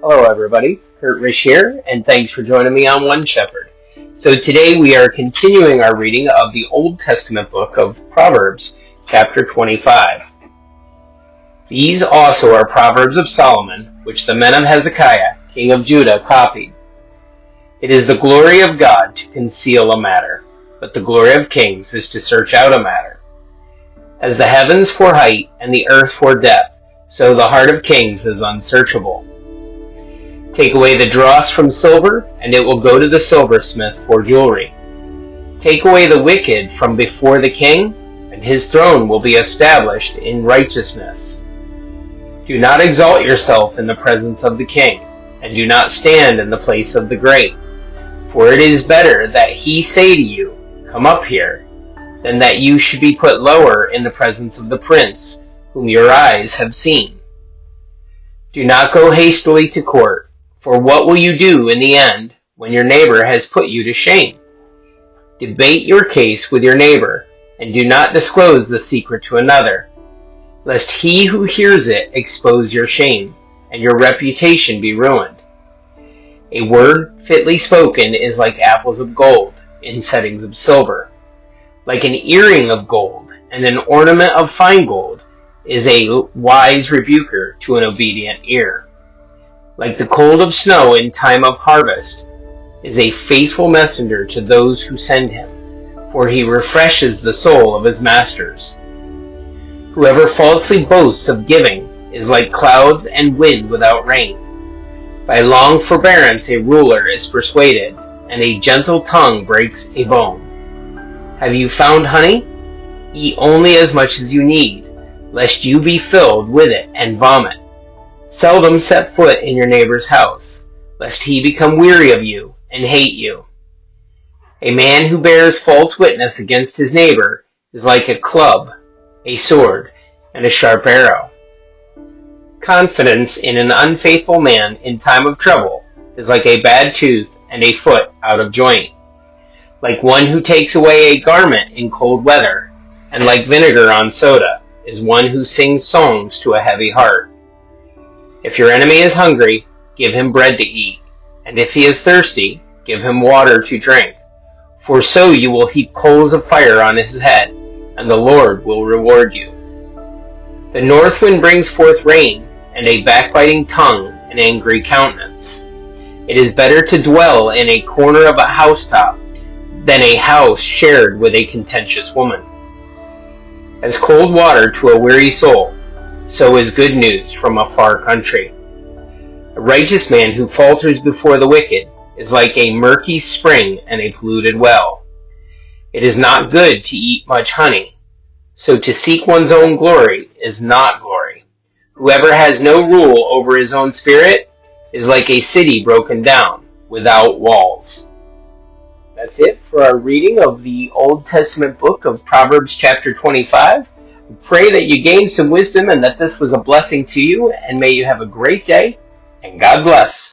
Hello everybody, Kurt Rich here, and thanks for joining me on One Shepherd. So today we are continuing our reading of the Old Testament book of Proverbs, chapter 25. These also are Proverbs of Solomon, which the men of Hezekiah, king of Judah, copied. It is the glory of God to conceal a matter, but the glory of kings is to search out a matter. As the heavens for height and the earth for depth, so the heart of kings is unsearchable. Take away the dross from silver, and it will go to the silversmith for jewelry. Take away the wicked from before the king, and his throne will be established in righteousness. Do not exalt yourself in the presence of the king, and do not stand in the place of the great. For it is better that he say to you, "Come up here," than that you should be put lower in the presence of the prince, whom your eyes have seen. Do not go hastily to court, for what will you do in the end when your neighbor has put you to shame? Debate your case with your neighbor, and do not disclose the secret to another, lest he who hears it expose your shame, and your reputation be ruined. A word fitly spoken is like apples of gold in settings of silver. Like an earring of gold and an ornament of fine gold is a wise rebuker to an obedient ear. Like the cold of snow in time of harvest is a faithful messenger to those who send him, for he refreshes the soul of his masters. Whoever falsely boasts of giving is like clouds and wind without rain. By long forbearance a ruler is persuaded, and a gentle tongue breaks a bone. Have you found honey? Eat only as much as you need, lest you be filled with it and vomit. Seldom set foot in your neighbor's house, lest he become weary of you and hate you. A man who bears false witness against his neighbor is like a club, a sword, and a sharp arrow. Confidence in an unfaithful man in time of trouble is like a bad tooth and a foot out of joint. Like one who takes away a garment in cold weather, and like vinegar on soda, is one who sings songs to a heavy heart. If your enemy is hungry, give him bread to eat, and if he is thirsty, give him water to drink. For so you will heap coals of fire on his head, and the Lord will reward you. The north wind brings forth rain, and a backbiting tongue an angry countenance. It is better to dwell in a corner of a housetop than a house shared with a contentious woman. As cold water to a weary soul, so is good news from a far country. A righteous man who falters before the wicked is like a murky spring and a polluted well. It is not good to eat much honey, so to seek one's own glory is not glory. Whoever has no rule over his own spirit is like a city broken down without walls. That's it for our reading of the Old Testament book of Proverbs chapter 25. I pray that you gained some wisdom and that this was a blessing to you, and may you have a great day, and God bless.